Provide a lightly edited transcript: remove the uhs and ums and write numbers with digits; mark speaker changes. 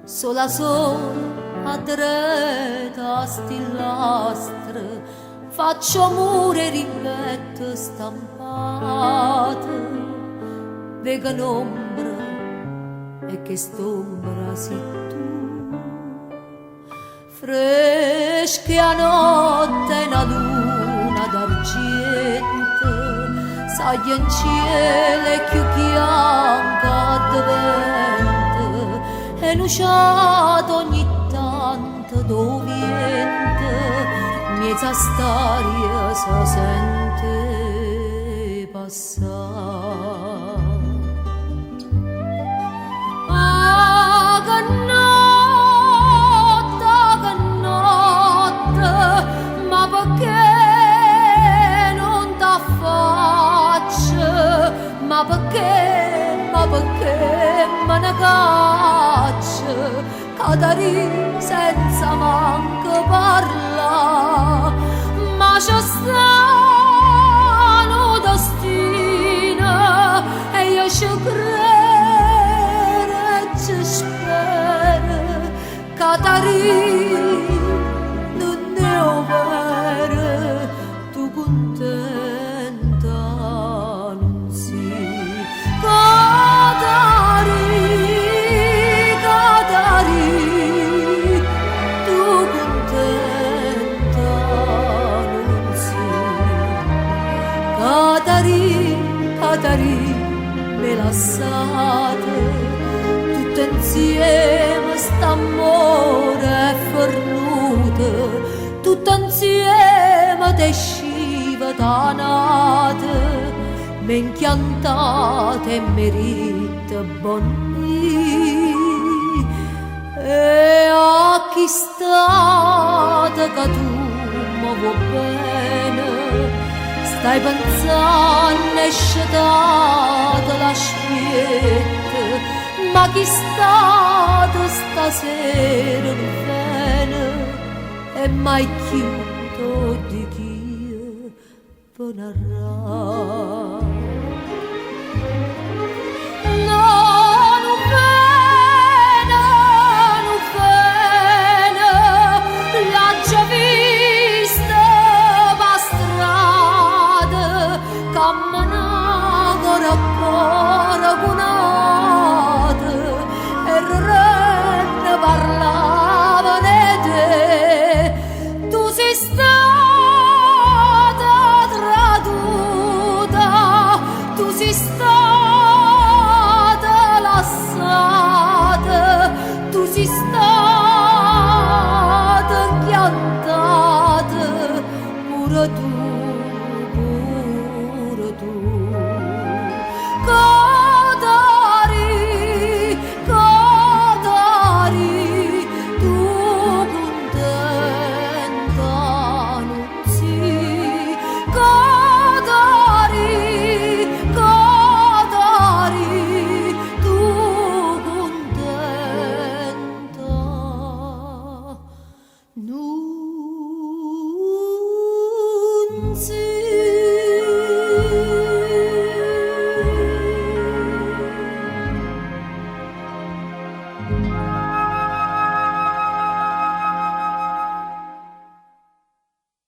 Speaker 1: sola sola a dreta stillastra faccio mure ripetto stampate vega un'ombra e che st'ombra sei tu fresca notte una luna d'argento sai in cielo e più bianca diventa e nuciato ogni tanto dov'ente miezza storia si sente passare che notte ma perché non t'affaccio ma perché me ne caccio cadari senza manco parla ma c'è strano destino e io ci credo e ci spero cadari non ne ho vero tu contenta non sei tu contenta non sei Catari me lasciate tutto insieme st'amore è fornuto tutto insieme t'esciva da nate me inchiantate e merita bonni e a chi state che tu mi vuoi bene stai pensando e scetate la spietta ma chi state stasera non bene e mai chiudo di chi può narrare no